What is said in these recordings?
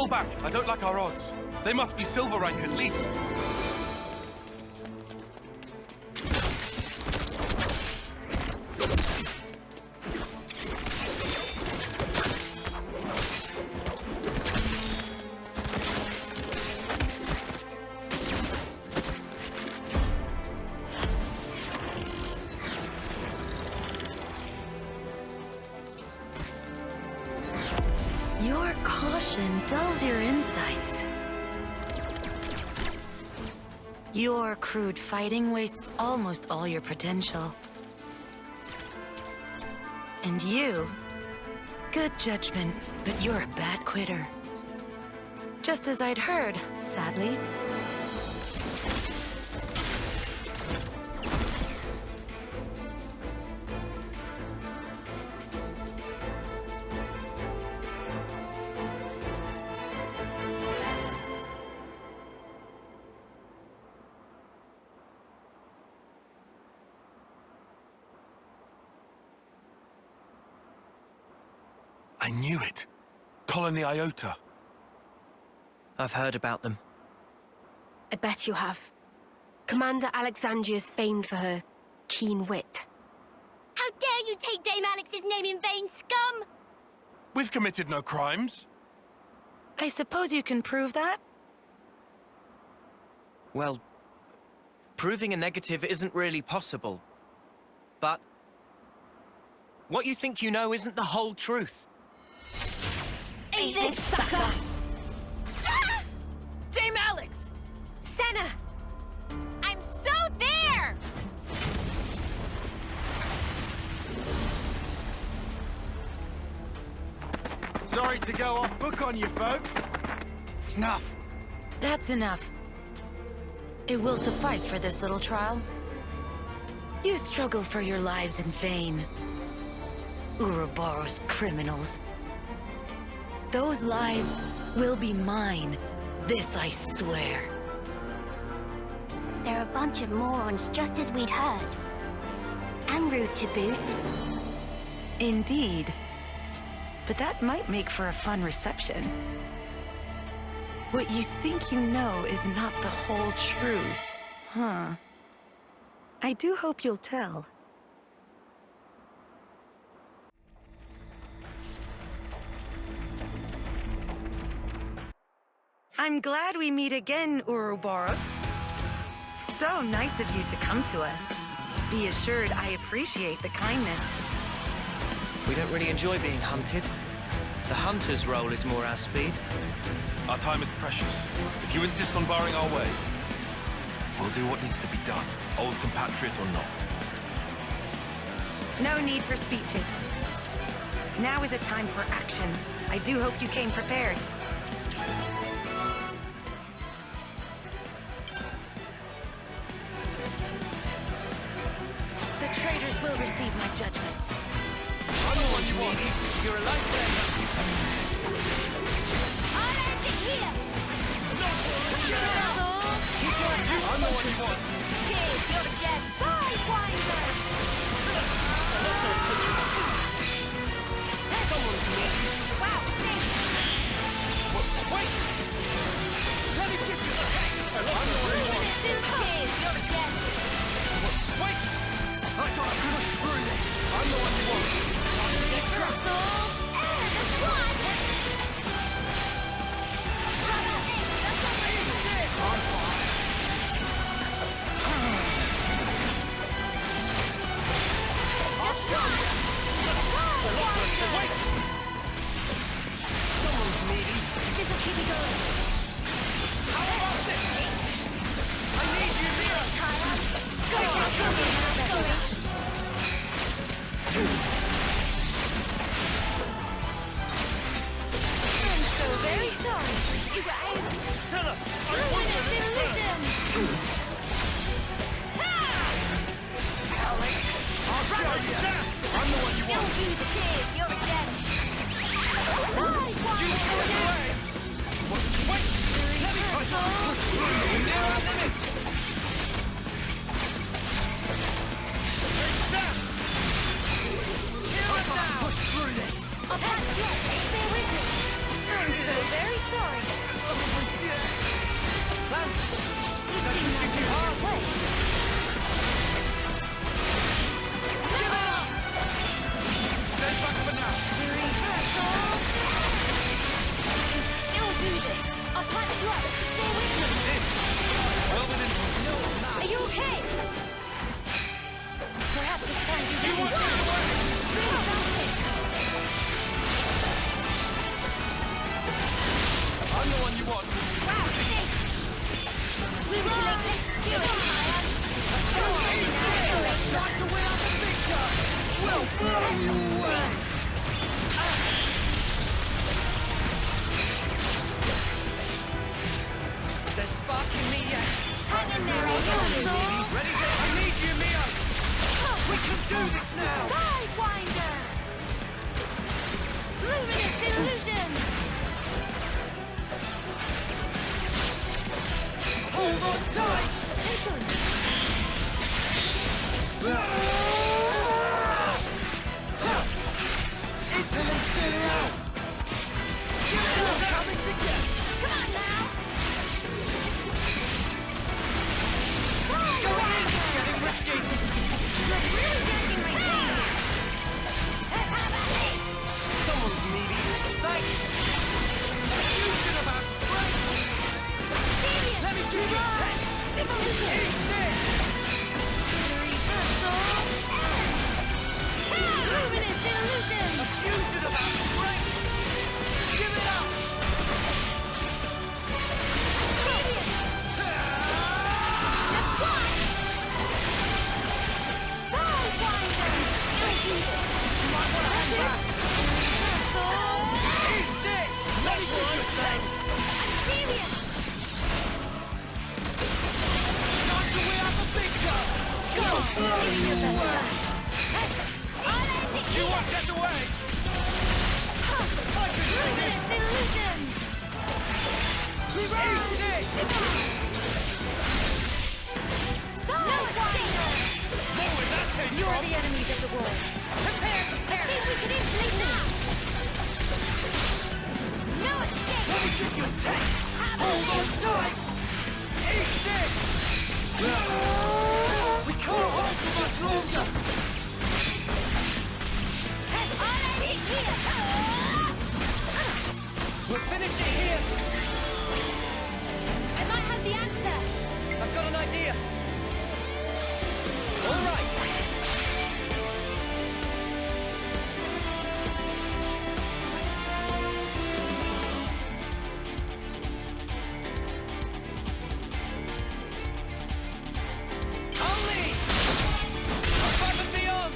Fall back. I don't like our odds. They must be silver rank at least. Your caution dulls your insights. Your crude fighting wastes almost all your potential. And you, good judgment, but you're a bad quitter. Just as I'd heard, sadly. I knew it. Colony Iota. I've heard about them. I bet you have. Commander Alexandria is famed for her keen wit. How dare you take Dame Alex's name in vain, scum! We've committed no crimes. I suppose you can prove that? Well, proving a negative isn't really possible. But what you think you know isn't the whole truth. Eat this, sucker! Ah! Dame Alex! Senna! I'm so there! Sorry to go off book on you folks. Snuff. That's enough. It will suffice for this little trial. You struggle for your lives in vain. Ouroboros criminals. Those lives will be mine. This I swear. They're a bunch of morons, just as we'd heard. And rude to boot. Indeed. But that might make for a fun reception. What you think you know is not the whole truth, huh? I do hope you'll tell. I'm glad we meet again, Ouroboros. So nice of you to come to us. Be assured I appreciate the kindness. We don't really enjoy being hunted. The hunter's role is more our speed. Our time is precious. If you insist on barring our way, we'll do what needs to be done, old compatriot or not. No need for speeches. Now is a time for action. I do hope you came prepared. The traitors will receive my judgment. I'm the one you want. You're a lifesaver. I'll end it here! I'm the one you want. Kid, you're just sidewinder! Wow, thanks! Wait! Let me give you the thing! I'm the one you want. Kid, you're just... Wait! I gotta push through this. I'm the one you want. one you want. Wow, thanks. We will make this do it, Maya. Try to win us a picture! We'll blow you away! There's spark in me yet. Hang in there, Ready? I need you, Mio. We can do this now. Sidewinder! Luminous illusion! Hold on tight! Interlink spinning out! Coming together! Come on now! Getting risky. You're really getting my team! How about this? Someone's needy. Thanks. Fusion of our strength! Serious! Let me give you a test! Luminous illusion! Fusion of our strength. Give it up. Just one! Sidewinder! Might want to hang back! Eat this. Let me give you a test! Serious! Time to win us a picture! Go! Blow you away! You won't get away! Luminous illusion! Eat this. Sidewinder! More where that came You're from! the enemies of the world. Prepare! I think we can easily snap! No escape! Let me give you a test! Have Hold on tight! Eat this. We can't hold for much longer! already here! We'll finish it here. I might have the answer! I've got an idea. All right. I'll lead. Above and beyond.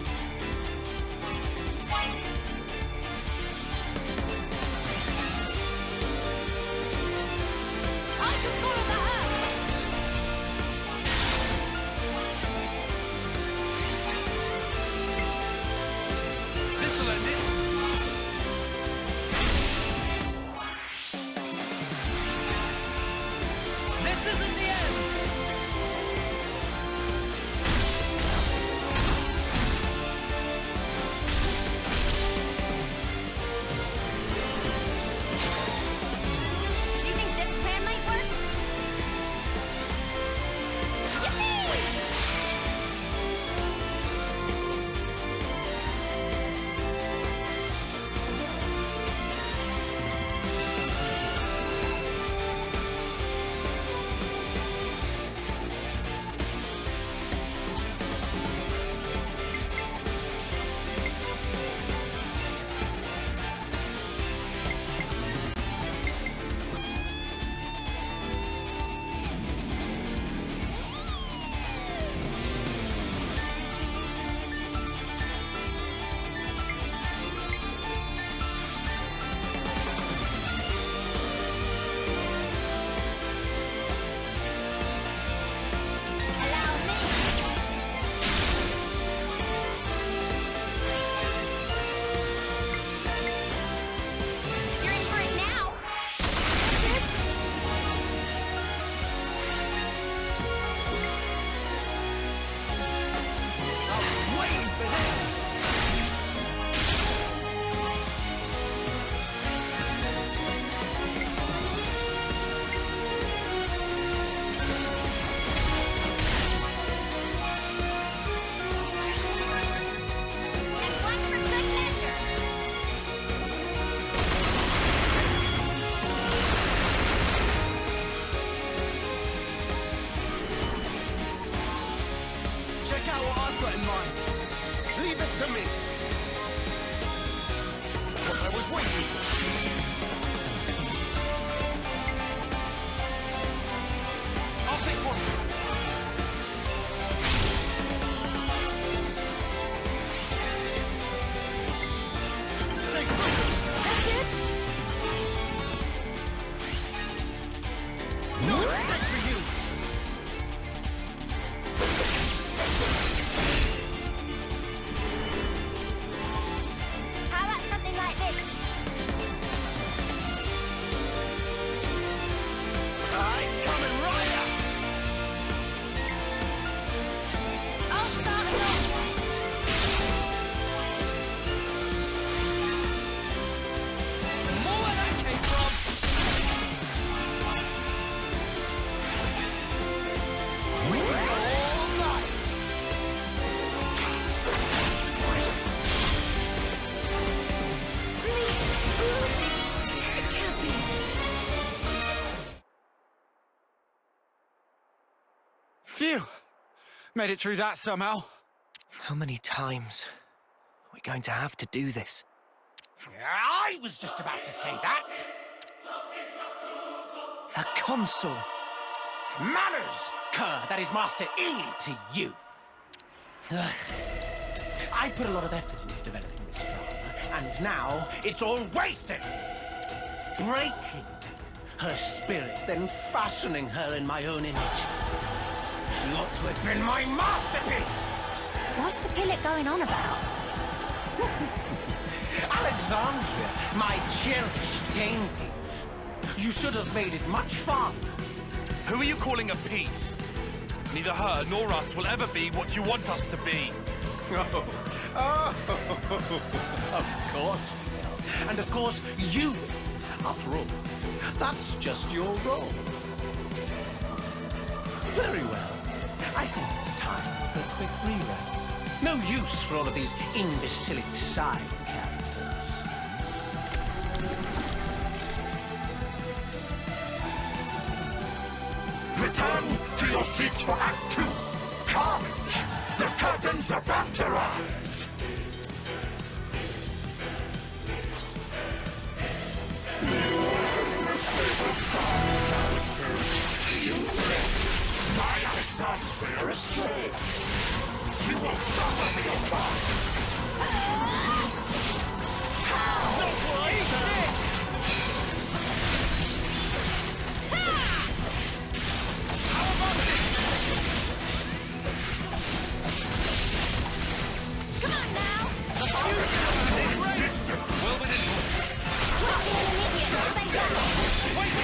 I can follow the earth! This'll end it! This isn't the end. Do you think this plan might work? Yippee! Allow me! You're in for it now! Waiting for this! And one for good measure! Check out what I've got in mind. Leave this to me. What I was waiting for. Phew. Made it through that somehow. How many times are we going to have to do this? I was just about to say that. A console! Manners, cur, that is Master E to you. Ugh. I put a lot of effort into developing this drama, and now it's all wasted. Breaking her spirit, then fashioning her in my own image. She ought to have been my masterpiece! What's the pilot going on about? Alexandria, my cherished game piece. You should have made it much faster. Who are you calling a piece? Neither her nor us will ever be what you want us to be. Of course we will. And of course you will. After all, that's just your role. Very well. I think it's time for a quick rewrite. No use for all of these imbecilic side characters. Return to your seats for Act 2. Carnage! The curtains are about to rise! My Alexandria is strong! You will suffer for your part! Come on now! Well within. Not being an idiot, so they don't. Wait!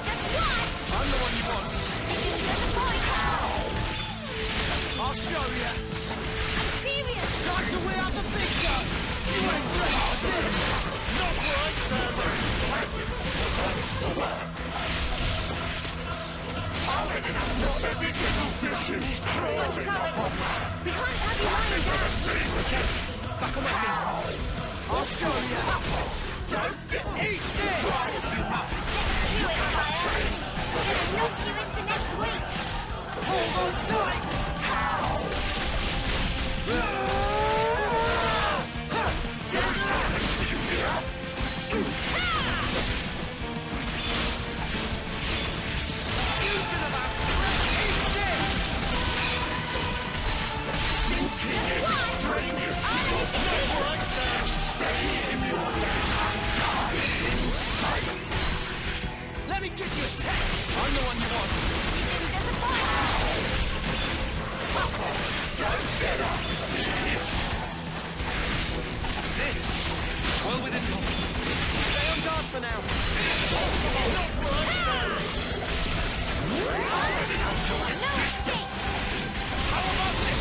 Just one! I'm the one you want. If you disappoint, I'll show you. I'm serious! Try to wear out the big gun. You ain't ready for this. Not right, Much courage! We can't have you lying down! Back on my feet! I'll show you. Don't eat this. Do it, Kaya! We're gonna knock you into next week! Hold on tight. Let me give you a test. I'm the one you want. Well within. Stay on guard for now. How about this?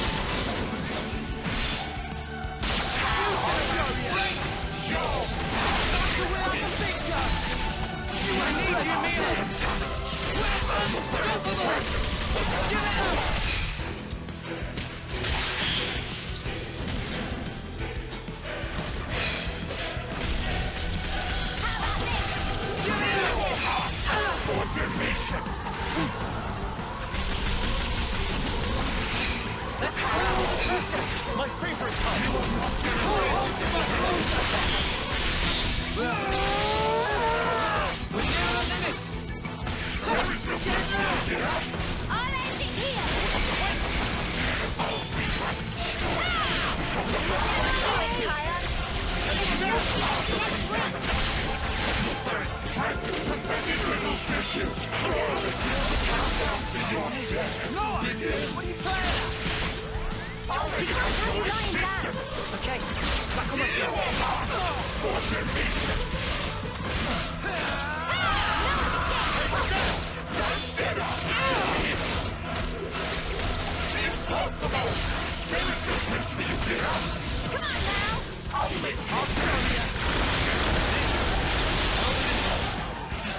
My favorite I'll end it here! Do it, Kaya! What are you playing at? We can't have you lying down! Okay, back on my feet! Come on now!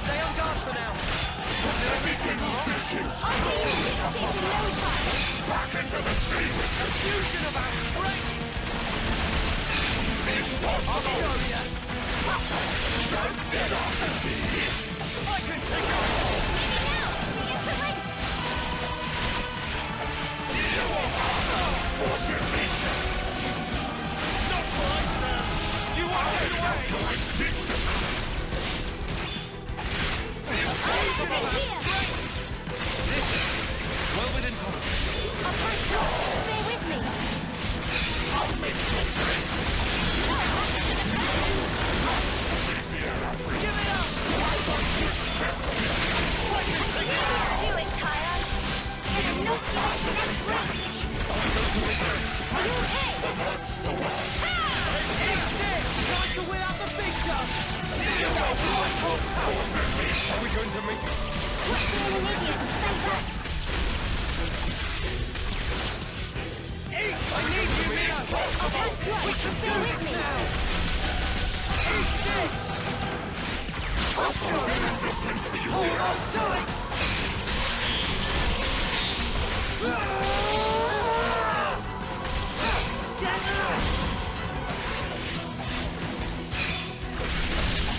Stay on guard for now! I'll see you in no time! fusion of our strength. I'll show you. I can take on. Now! See you to link! Well within tolerance. Stay with me. Do it, Tyler. It is not like the next round. Are you okay? Time to win out the big stuff! Are we going to make it? Quit being an idiot and stay back. I need you, Mia! I'll punch you up. Stay with me. Hold on tight!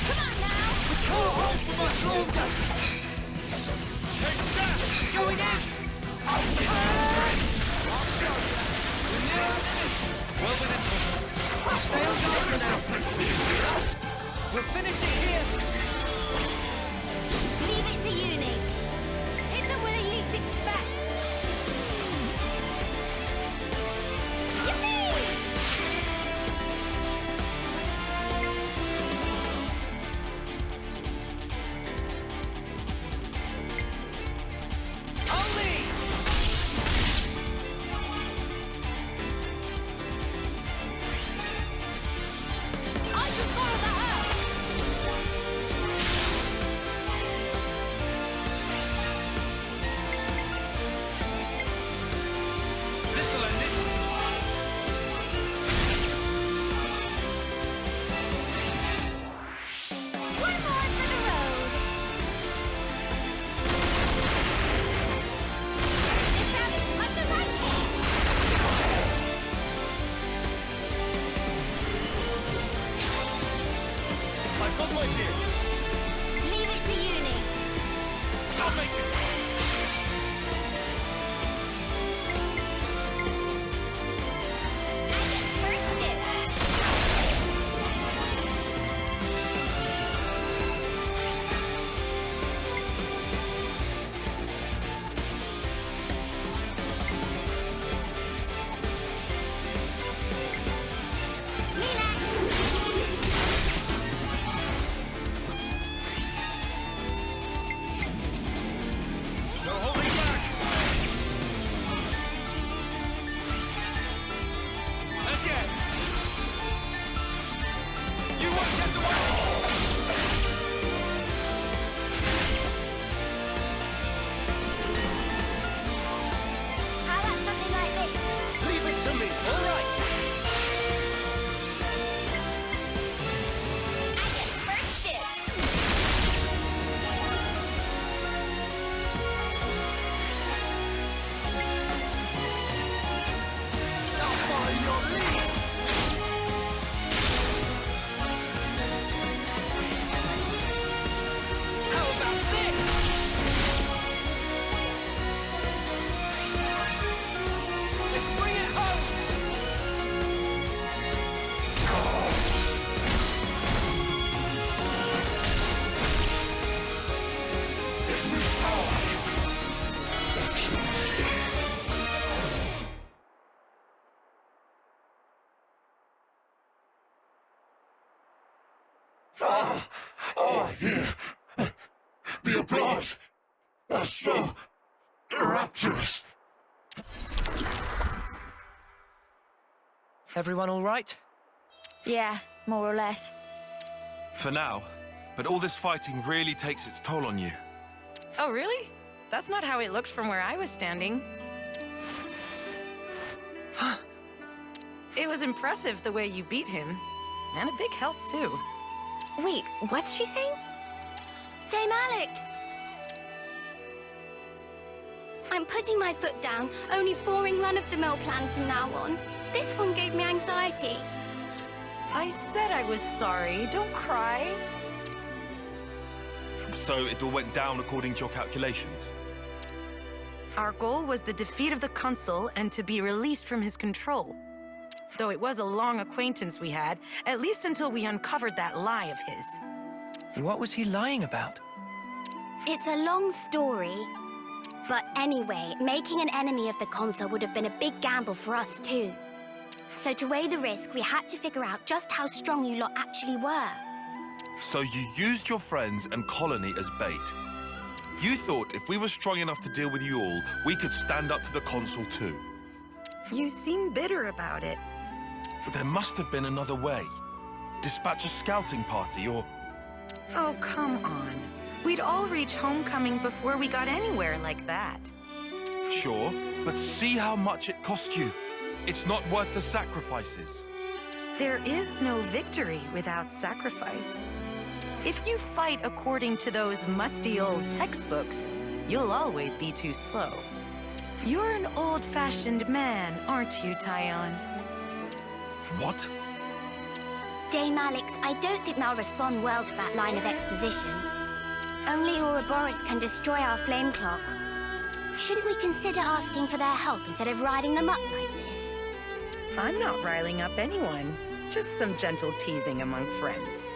Come on now. Can't hold for much longer! Take that! Going in! Well within tolerance. Stay on guard for now! We'll finish it here! Leave it to uni. Hit them where they least expect. Yippee! Only! I can follow that up. This'll end it. One more for the road. This round as much as I can. I've got my gear. Leave it to uni. I'll make it. First dip. No holding back. Again. You won't get away. How about something like this? Leave it to me, alright! First dip. I'll follow your lead! How about this? Let's bring it home! Here. The applause are so rapturous. Everyone all right? Yeah, more or less. For now. But all this fighting really takes its toll on you. Oh, really? That's not how it looked from where I was standing. It was impressive the way you beat him. And a big help, too. Wait, what's she saying? Dame Alex! I'm putting my foot down. Only boring run-of-the-mill plans from now on. This one gave me anxiety. I said I was sorry. Don't cry. So it all went down according to your calculations? Our goal was the defeat of the Consul and to be released from his control. Though it was a long acquaintance we had, at least until we uncovered that lie of his. What was he lying about? It's a long story. But anyway, making an enemy of the console would have been a big gamble for us too. So to weigh the risk, we had to figure out just how strong you lot actually were. So you used your friends and colony as bait. You thought if we were strong enough to deal with you all, we could stand up to the console too. You seem bitter about it. But there must have been another way. Dispatch a scouting party or... Oh, come on. We'd all reach homecoming before we got anywhere like that. Sure, but see how much it cost you. It's not worth the sacrifices. There is no victory without sacrifice. If you fight according to those musty old textbooks, you'll always be too slow. You're an old-fashioned man, aren't you, Tyon? What? Dame Alex, I don't think they'll respond well to that line of exposition. Only Ouroboros can destroy our flame clock. Shouldn't we consider asking for their help instead of riding them up like this? I'm not riling up anyone. Just some gentle teasing among friends.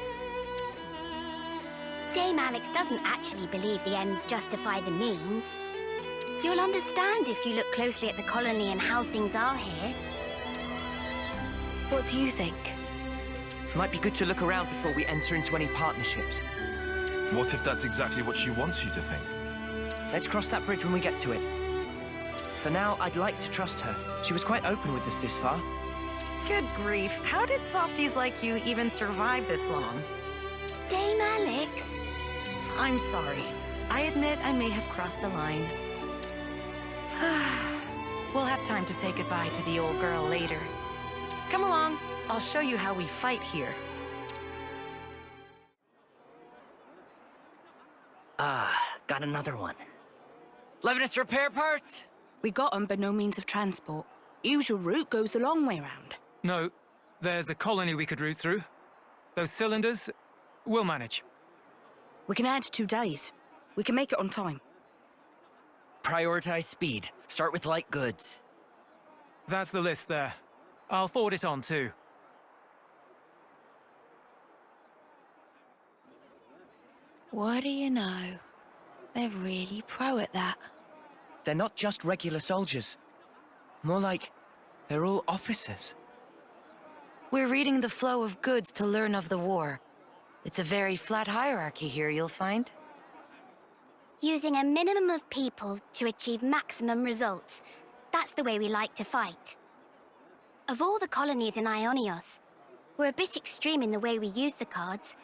Dame Alex doesn't actually believe the ends justify the means. You'll understand if you look closely at the colony and how things are here. What do you think? Might be good to look around before we enter into any partnerships. What if that's exactly what she wants you to think? Let's cross that bridge when we get to it. For now, I'd like to trust her. She was quite open with us this far. Good grief, how did softies like you even survive this long? Dame Alex? I'm sorry. I admit I may have crossed a line. We'll have time to say goodbye to the old girl later. Come along, I'll show you how we fight here. Got another one. Levinus repair part? We got 'em, but no means of transport. Usual route goes the long way round. No, there's a colony we could route through. Those cylinders, we'll manage. We can add 2 days. We can make it on time. Prioritize speed. Start with light goods. That's the list there. I'll forward it on too. What do you know? They're really pro at that. They're not just regular soldiers. More like, they're all officers. We're reading the flow of goods to learn of the war. It's a very flat hierarchy here, you'll find. Using a minimum of people to achieve maximum results. That's the way we like to fight. Of all the colonies in Ionios, we're a bit extreme in the way we use the cards.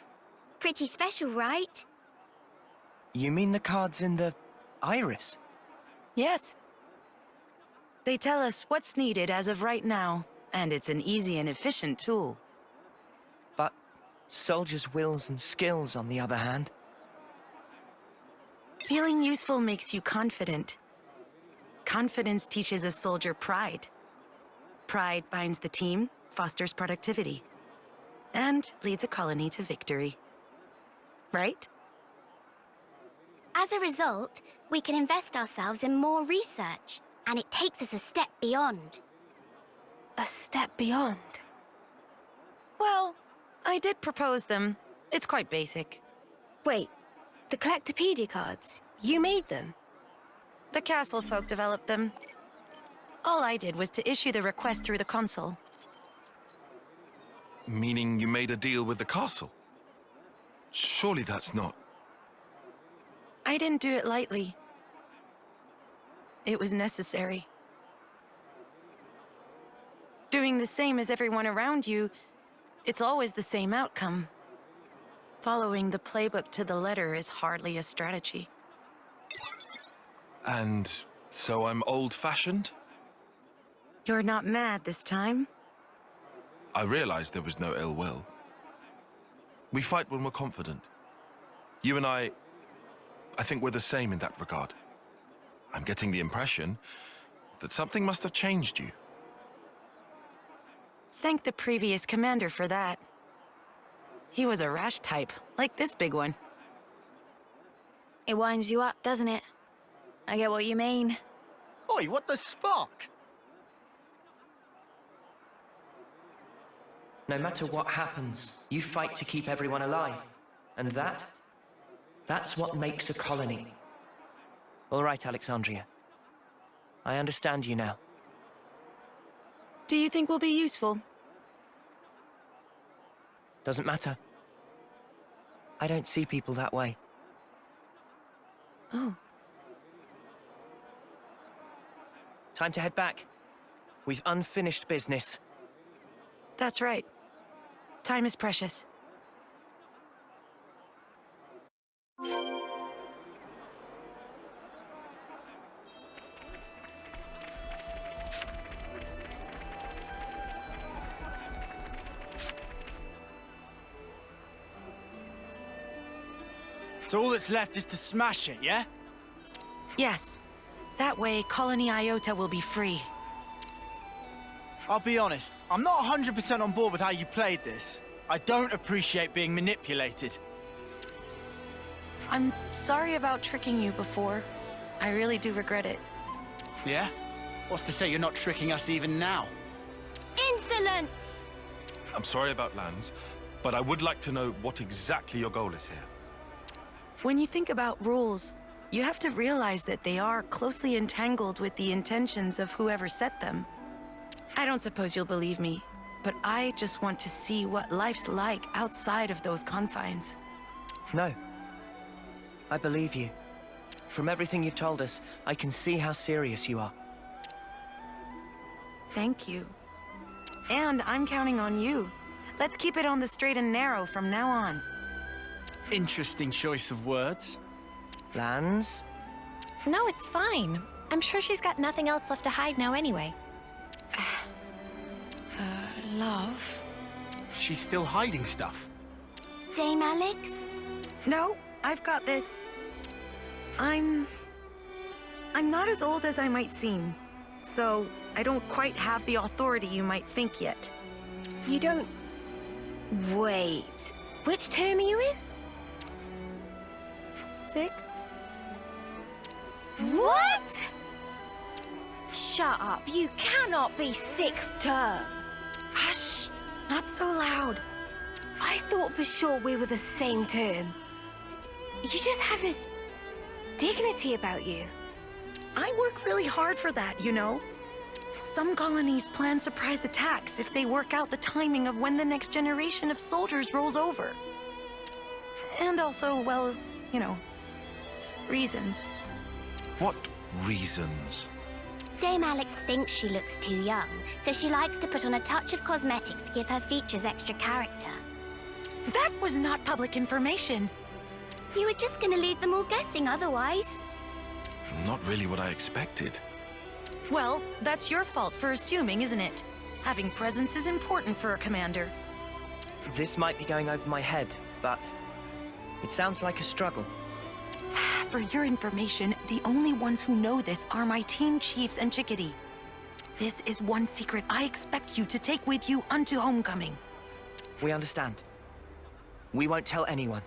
Pretty special, right? You mean the cards in the iris? Yes. They tell us what's needed as of right now, and it's an easy and efficient tool. But soldiers' wills and skills, on the other hand. Feeling useful makes you confident. Confidence teaches a soldier pride. Pride binds the team, fosters productivity, and leads a colony to victory. Right? As a result, we can invest ourselves in more research, and it takes us a step beyond. A step beyond? Well, I did propose them. It's quite basic. Wait, the Collectopedia cards? You made them? The castle folk developed them. All I did was to issue the request through the console. Meaning you made a deal with the castle? Surely that's not... I didn't do it lightly. It was necessary. Doing the same as everyone around you, it's always the same outcome. Following the playbook to the letter is hardly a strategy. And so I'm old-fashioned? You're not mad this time? I realized there was no ill will. We fight when we're confident. You and I think we're the same in that regard. I'm getting the impression that something must have changed you. Thank the previous commander for that. He was a rash type, like this big one. It winds you up, doesn't it? I get what you mean. Oi, what the spark? No matter what happens, you fight to keep everyone alive. And that That's what makes a colony. All right, Alexandria. I understand you now. Do you think we'll be useful? Doesn't matter. I don't see people that way. Oh. Time to head back. We've unfinished business. That's right. Time is precious. So all that's left is to smash it, yeah? Yes. That way, Colony Iota will be free. I'll be honest, I'm not 100% on board with how you played this. I don't appreciate being manipulated. I'm sorry about tricking you before. I really do regret it. Yeah? What's to say you're not tricking us even now? Insolence! I'm sorry about Lands, but I would like to know what exactly your goal is here. When you think about rules, you have to realize that they are closely entangled with the intentions of whoever set them. I don't suppose you'll believe me, but I just want to see what life's like outside of those confines. No. I believe you. From everything you've told us, I can see how serious you are. Thank you. And I'm counting on you. Let's keep it on the straight and narrow from now on. Interesting choice of words. Lands? No, it's fine. I'm sure she's got nothing else left to hide now anyway. Love? She's still hiding stuff. Dame Alex? No, I've got this. I'm not as old as I might seem, so I don't quite have the authority you might think yet. You don't... Wait. Which term are you in? 6th? What? Shut up. You cannot be 6th term. Hush! Not so loud. I thought for sure we were the same term. You just have this dignity about you. I work really hard for that, you know. Some colonies plan surprise attacks if they work out the timing of when the next generation of soldiers rolls over. And also, well, you know, reasons. What reasons? Dame Alex thinks she looks too young, so she likes to put on a touch of cosmetics to give her features extra character. That was not public information. You were just gonna leave them all guessing otherwise. Not really what I expected. Well, that's your fault for assuming, isn't it? Having presence is important for a commander. This might be going over my head, but it sounds like a struggle. For your information, the only ones who know this are my team chiefs and Chickadee. This is one secret I expect you to take with you unto homecoming. We understand. We won't tell anyone.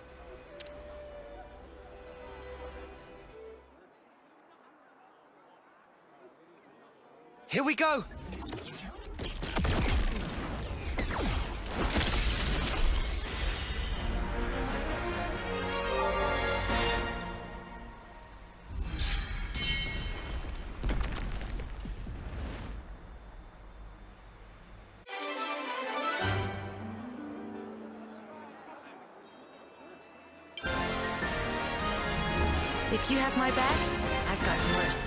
Here we go! If you have my back, I've got yours.